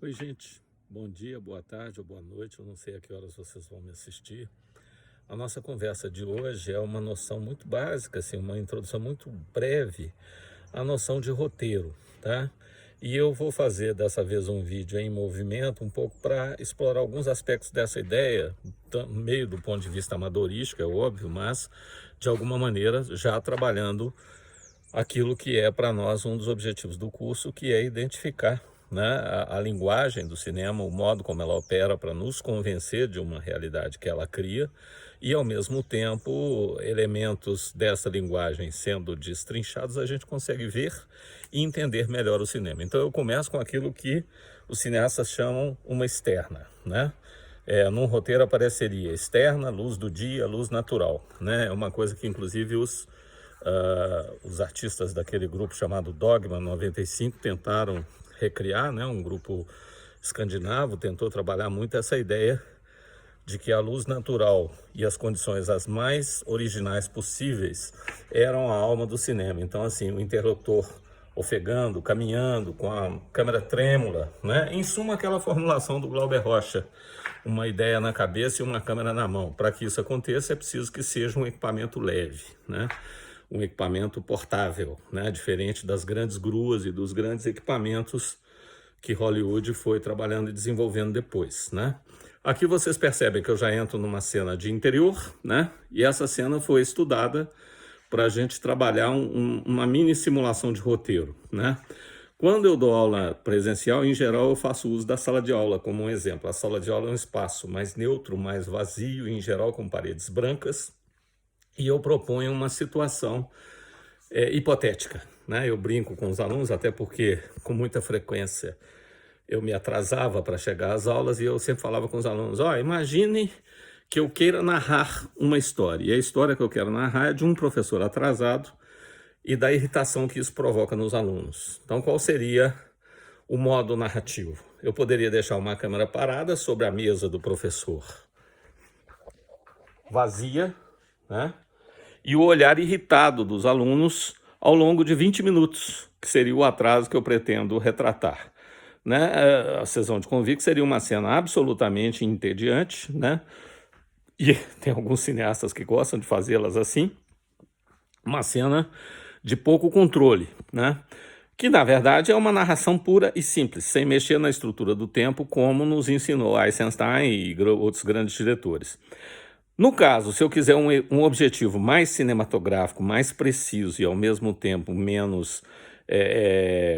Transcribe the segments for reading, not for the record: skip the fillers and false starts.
Oi, gente. Bom dia, boa tarde ou boa noite. Eu não sei a que horas vocês vão me assistir. A nossa conversa de hoje é uma noção muito básica, assim, uma introdução muito breve à noção de roteiro, tá? E eu vou fazer dessa vez um vídeo em movimento, um pouco para explorar alguns aspectos dessa ideia, meio do ponto de vista amadorístico, é óbvio, mas de alguma maneira já trabalhando aquilo que é para nós um dos objetivos do curso, que é identificar, né, a linguagem do cinema, o modo como ela opera para nos convencer de uma realidade que ela cria e, ao mesmo tempo, elementos dessa linguagem sendo destrinchados, a gente consegue ver e entender melhor o cinema. Então eu começo com aquilo que os cineastas chamam uma externa, né? Num roteiro apareceria externa, luz do dia, luz natural, né? É uma coisa que inclusive os artistas daquele grupo chamado Dogma 95 tentaram recriar, né? Um grupo escandinavo tentou trabalhar muito essa ideia de que a luz natural e as condições as mais originais possíveis eram a alma do cinema. Então, assim, o interlocutor ofegando, caminhando, com a câmera trêmula, né? Em suma, aquela formulação do Glauber Rocha, uma ideia na cabeça e uma câmera na mão. Para que isso aconteça, é preciso que seja um equipamento leve, né? Um equipamento portável, né? Diferente das grandes gruas e dos grandes equipamentos que Hollywood foi trabalhando e desenvolvendo depois, né? Aqui vocês percebem que eu já entro numa cena de interior, né? E essa cena foi estudada para a gente trabalhar uma mini simulação de roteiro, né? Quando eu dou aula presencial, em geral eu faço uso da sala de aula como um exemplo. A sala de aula é um espaço mais neutro, mais vazio, em geral com paredes brancas, e eu proponho uma situação hipotética, né? Eu brinco com os alunos, até porque com muita frequência eu me atrasava para chegar às aulas e eu sempre falava com os alunos, imagine que eu queira narrar uma história, e a história que eu quero narrar é de um professor atrasado e da irritação que isso provoca nos alunos. Então, qual seria o modo narrativo? Eu poderia deixar uma câmera parada sobre a mesa do professor, vazia, né? E o olhar irritado dos alunos ao longo de 20 minutos, que seria o atraso que eu pretendo retratar, né? A sessão de convite seria uma cena absolutamente entediante, né? E tem alguns cineastas que gostam de fazê-las assim, uma cena de pouco controle, né? Que na verdade é uma narração pura e simples, sem mexer na estrutura do tempo, como nos ensinou Eisenstein e outros grandes diretores. No caso, se eu quiser um objetivo mais cinematográfico, mais preciso e ao mesmo tempo menos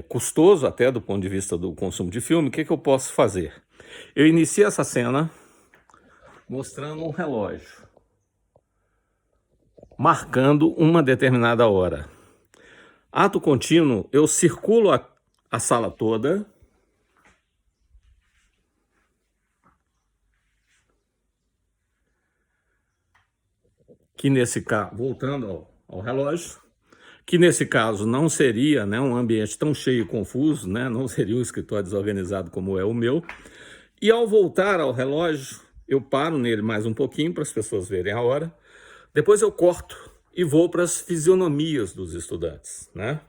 custoso, até do ponto de vista do consumo de filme, o que eu posso fazer? Eu inicio essa cena mostrando um relógio, marcando uma determinada hora. Ato contínuo, eu circulo a sala toda, que nesse caso, voltando ao relógio, que nesse caso não seria, né, um ambiente tão cheio e confuso, né, não seria um escritório desorganizado como é o meu. E ao voltar ao relógio, eu paro nele mais um pouquinho para as pessoas verem a hora. Depois eu corto e vou para as fisionomias dos estudantes, né?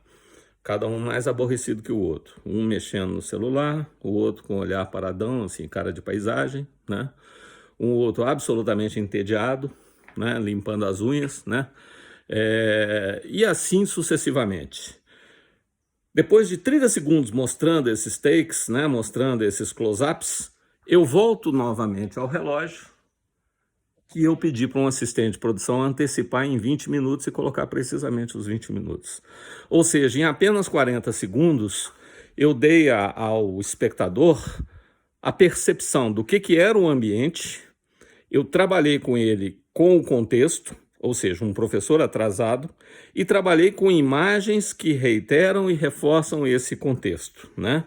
Cada um mais aborrecido que o outro. Um mexendo no celular, o outro com o olhar paradão, assim, cara de paisagem, né? Um outro absolutamente entediado, né? Limpando as unhas, né? E assim sucessivamente. Depois de 30 segundos mostrando esses takes, né? Mostrando esses close-ups, eu volto novamente ao relógio que eu pedi para um assistente de produção antecipar em 20 minutos e colocar precisamente os 20 minutos. Ou seja, em apenas 40 segundos, eu dei ao espectador a percepção do que era o ambiente, eu trabalhei com ele com o contexto, ou seja, um professor atrasado, e trabalhei com imagens que reiteram e reforçam esse contexto, né?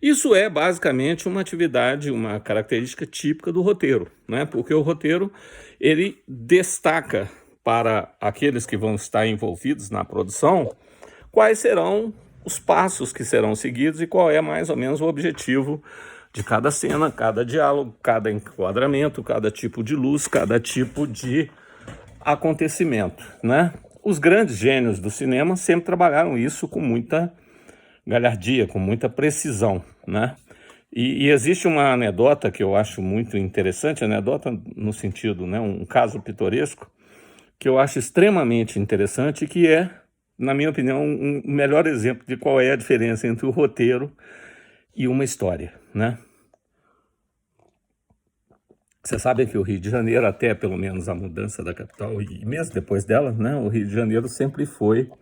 Isso é basicamente uma atividade, uma característica típica do roteiro, né? Porque o roteiro, ele destaca para aqueles que vão estar envolvidos na produção quais serão os passos que serão seguidos e qual é mais ou menos o objetivo de cada cena, cada diálogo, cada enquadramento, cada tipo de luz, cada tipo de acontecimento, né? Os grandes gênios do cinema sempre trabalharam isso com muita galhardia, com muita precisão, né? E existe uma anedota que eu acho muito interessante, anedota no sentido, né, um caso pitoresco, que eu acho extremamente interessante, que é, na minha opinião, um melhor exemplo de qual é a diferença entre o roteiro e uma história, né? Você sabe que o Rio de Janeiro, até pelo menos a mudança da capital, e mesmo depois dela, né, o Rio de Janeiro sempre foi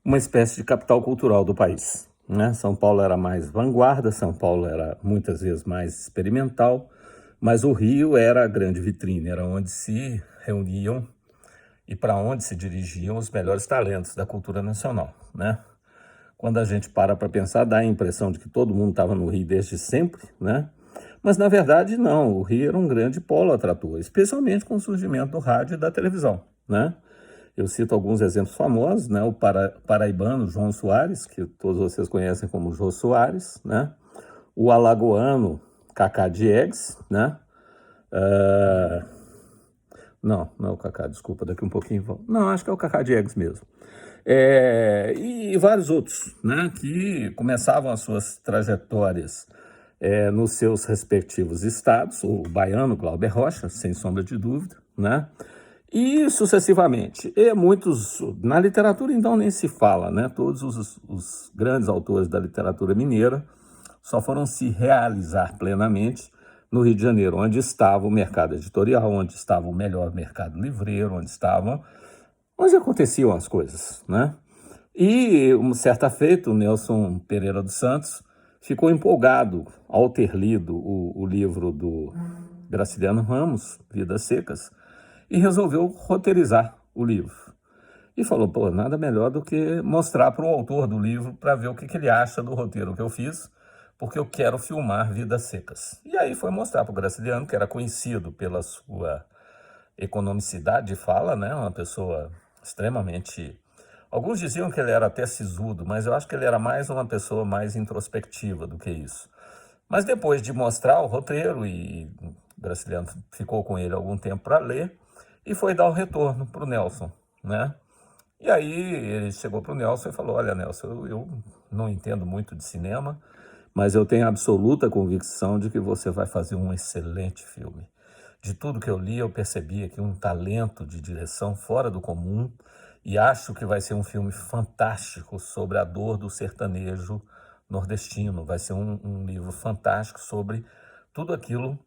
uma espécie de capital cultural do país, né? São Paulo era mais vanguarda, São Paulo era muitas vezes mais experimental, mas o Rio era a grande vitrine, era onde se reuniam e para onde se dirigiam os melhores talentos da cultura nacional, né? Quando a gente para pensar, dá a impressão de que todo mundo estava no Rio desde sempre, né? Mas, na verdade, não. O Rio era um grande polo atrator, especialmente com o surgimento do rádio e da televisão, né? Eu cito alguns exemplos famosos, né? O paraibano João Soares, que todos vocês conhecem como Jô Soares, né? O alagoano Cacá Diegues, né? Não é o Cacá, desculpa, daqui um pouquinho. Não, acho que é o Cacá Diegues mesmo. E vários outros, né, que começavam as suas trajetórias nos seus respectivos estados, o baiano Glauber Rocha, sem sombra de dúvida, né, e sucessivamente. E muitos, na literatura então nem se fala, né, todos os grandes autores da literatura mineira só foram se realizar plenamente no Rio de Janeiro, onde estava o mercado editorial, onde estava o melhor mercado livreiro, onde aconteciam as coisas, né? E, uma certa feita, o Nelson Pereira dos Santos ficou empolgado ao ter lido o livro do Graciliano Ramos, Vidas Secas, e resolveu roteirizar o livro. E falou, pô, nada melhor do que mostrar para o autor do livro para ver o que ele acha do roteiro que eu fiz, porque eu quero filmar Vidas Secas. E aí foi mostrar para o Graciliano, que era conhecido pela sua economicidade de fala, né? Uma pessoa extremamente... Alguns diziam que ele era até sisudo, mas eu acho que ele era mais uma pessoa mais introspectiva do que isso. Mas depois de mostrar o roteiro, e o Graciliano ficou com ele algum tempo para ler, e foi dar o retorno para o Nelson, né? E aí ele chegou para o Nelson e falou, olha, Nelson, eu não entendo muito de cinema, mas eu tenho absoluta convicção de que você vai fazer um excelente filme. De tudo que eu li, eu percebi aqui um talento de direção fora do comum e acho que vai ser um filme fantástico sobre a dor do sertanejo nordestino. Vai ser um livro fantástico sobre tudo aquilo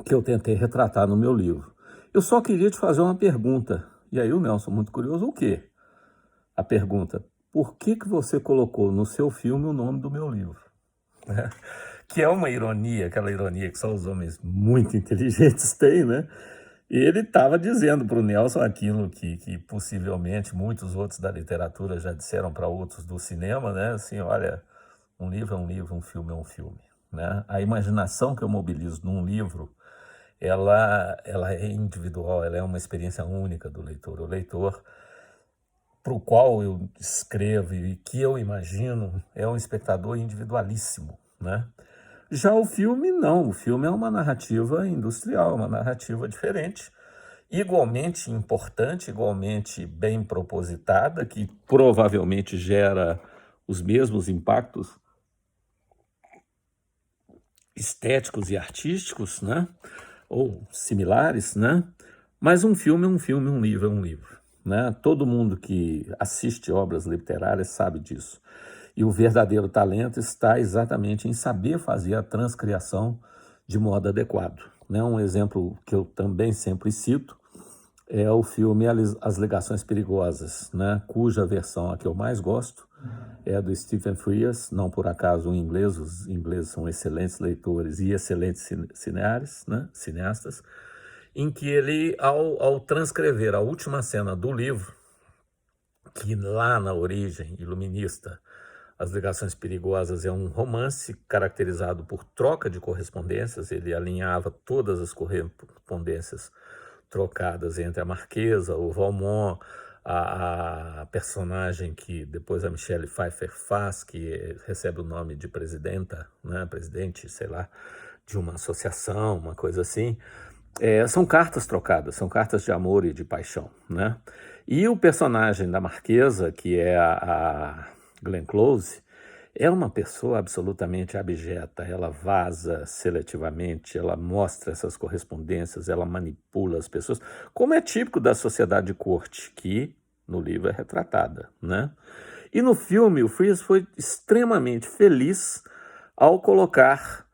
que eu tentei retratar no meu livro. Eu só queria te fazer uma pergunta. E aí o Nelson, muito curioso, o quê? A pergunta, por que você colocou no seu filme o nome do meu livro? Que é uma ironia, aquela ironia que só os homens muito inteligentes têm, né? E ele estava dizendo para o Nelson aquilo que possivelmente muitos outros da literatura já disseram para outros do cinema, né? Assim, olha, um livro é um livro, um filme é um filme, né? A imaginação que eu mobilizo num livro, ela é individual, ela é uma experiência única do leitor. O leitor para o qual eu escrevo e que eu imagino é um espectador individualíssimo, né? Já o filme, não. O filme é uma narrativa industrial, uma narrativa diferente, igualmente importante, igualmente bem propositada, que provavelmente gera os mesmos impactos estéticos e artísticos, né? Ou similares, né? Mas um filme é um filme, um livro é um livro, né? Todo mundo que assiste obras literárias sabe disso. E o verdadeiro talento está exatamente em saber fazer a transcriação de modo adequado, né? Um exemplo que eu também sempre cito é o filme As Ligações Perigosas, né? Cuja versão a que eu mais gosto é a do Stephen Frears, não por acaso um inglês, os ingleses são excelentes leitores e excelentes cineastas, em que ele, ao transcrever a última cena do livro, que lá na origem iluminista, As Ligações Perigosas é um romance caracterizado por troca de correspondências, ele alinhava todas as correspondências trocadas entre a Marquesa, o Valmont, a personagem que depois a Michelle Pfeiffer faz, que recebe o nome de presidenta, né, presidente, sei lá, de uma associação, uma coisa assim. São cartas trocadas, são cartas de amor e de paixão, né? E o personagem da Marquesa, que é a Glenn Close, é uma pessoa absolutamente abjeta, ela vaza seletivamente, ela mostra essas correspondências, ela manipula as pessoas, como é típico da sociedade de corte, que no livro é retratada, né? E no filme, o Frias foi extremamente feliz ao colocar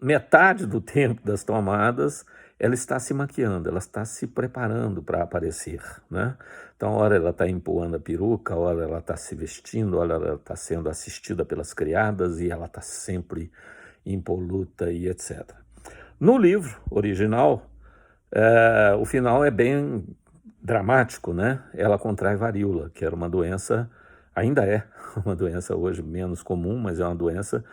metade do tempo das tomadas, ela está se maquiando, ela está se preparando para aparecer, né? Então, a hora ela está empurrando a peruca, a hora ela está se vestindo, a hora ela está sendo assistida pelas criadas e ela está sempre impoluta e etc. No livro original, o final é bem dramático, né? Ela contrai varíola, que era uma doença, ainda é uma doença hoje menos comum, mas é uma doença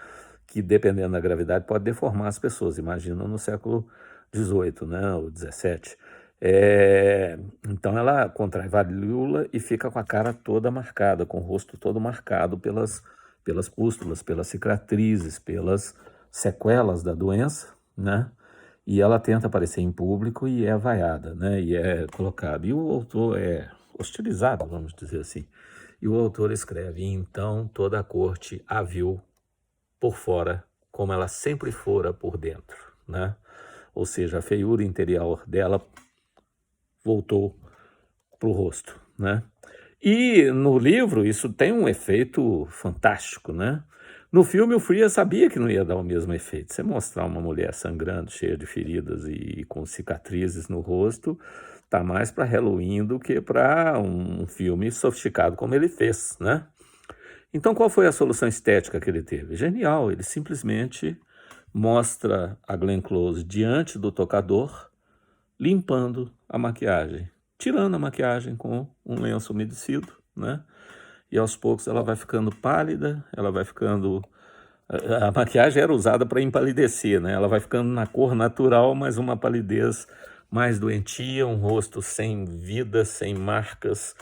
que, dependendo da gravidade, pode deformar as pessoas. Imagina no século XVIII, né, ou XVII. Então ela contrai varíola e fica com a cara toda marcada, com o rosto todo marcado pelas pústulas, pelas cicatrizes, pelas sequelas da doença, né? E ela tenta aparecer em público e é vaiada, né? E é colocado. E o autor é hostilizado, vamos dizer assim. E o autor escreve: então toda a corte a viu por fora, como ela sempre fora por dentro, né? Ou seja, a feiura interior dela voltou para o rosto, né? E no livro isso tem um efeito fantástico, né? No filme o Frias sabia que não ia dar o mesmo efeito. Você mostrar uma mulher sangrando, cheia de feridas e com cicatrizes no rosto, tá mais para Halloween do que para um filme sofisticado como ele fez, né? Então, qual foi a solução estética que ele teve? Genial, ele simplesmente mostra a Glenn Close diante do tocador, limpando a maquiagem, tirando a maquiagem com um lenço umedecido, né? E aos poucos ela vai ficando pálida, ela vai ficando... A maquiagem era usada para empalidecer, né? Ela vai ficando na cor natural, mas uma palidez mais doentia, um rosto sem vida, sem marcas,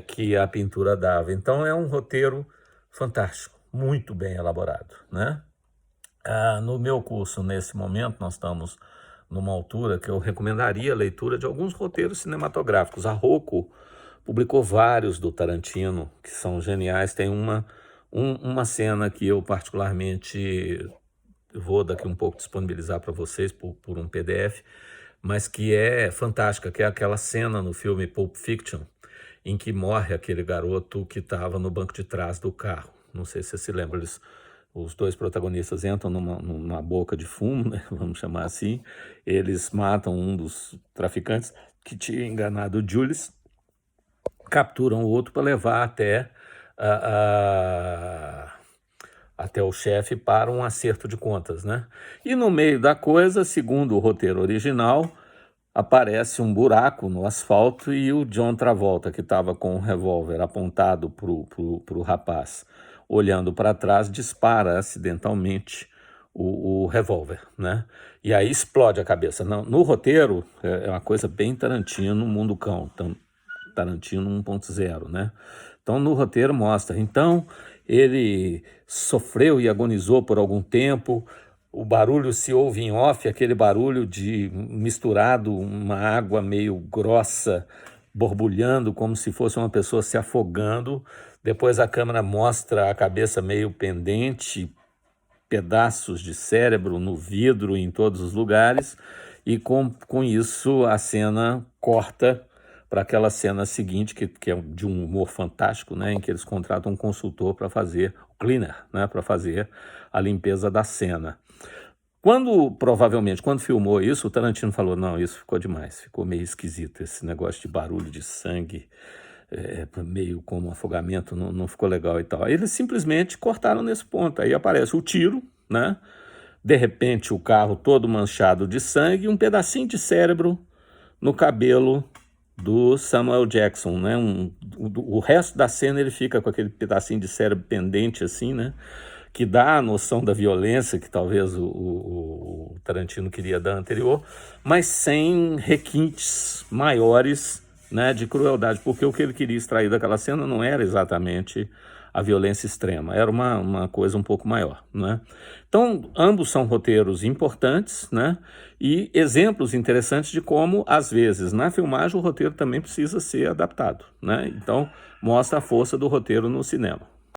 que a pintura dava. Então é um roteiro fantástico, muito bem elaborado, né? No meu curso, nesse momento, nós estamos numa altura que eu recomendaria a leitura de alguns roteiros cinematográficos. A Rocco publicou vários do Tarantino, que são geniais. Tem uma cena que eu particularmente vou daqui um pouco disponibilizar para vocês por um PDF, mas que é fantástica, que é aquela cena no filme Pulp Fiction, em que morre aquele garoto que estava no banco de trás do carro. Não sei se você se lembra, os dois protagonistas entram numa boca de fumo, né, vamos chamar assim, eles matam um dos traficantes que tinha enganado o Julius, capturam o outro para levar até o chefe para um acerto de contas, né? E no meio da coisa, segundo o roteiro original, aparece um buraco no asfalto e o John Travolta, que estava com um revólver apontado para o rapaz, olhando para trás, dispara acidentalmente o revólver, né? E aí explode a cabeça. No roteiro, é uma coisa bem Tarantino, Mundo Cão, Tarantino 1.0, né? Então, no roteiro mostra. Então, ele sofreu e agonizou por algum tempo. O barulho se ouve em off, aquele barulho de misturado, uma água meio grossa, borbulhando, como se fosse uma pessoa se afogando. Depois a câmera mostra a cabeça meio pendente, pedaços de cérebro no vidro em todos os lugares. E com isso a cena corta para aquela cena seguinte, que é de um humor fantástico, né, em que eles contratam um consultor para fazer, o cleaner, né, para fazer a limpeza da cena. Provavelmente, quando filmou isso, o Tarantino falou, não, isso ficou demais, ficou meio esquisito, esse negócio de barulho de sangue, meio como afogamento, não ficou legal e tal. Aí eles simplesmente cortaram nesse ponto, aí aparece o tiro, né, de repente o carro todo manchado de sangue e um pedacinho de cérebro no cabelo do Samuel Jackson, né? O resto da cena ele fica com aquele pedacinho de cérebro pendente assim, né? Que dá a noção da violência que talvez o Tarantino queria dar anterior, mas sem requintes maiores, né, de crueldade, porque o que ele queria extrair daquela cena não era exatamente a violência extrema, era uma coisa um pouco maior, né? Então, ambos são roteiros importantes, né? E exemplos interessantes de como, às vezes, na filmagem, o roteiro também precisa ser adaptado, né? Então, mostra a força do roteiro no cinema.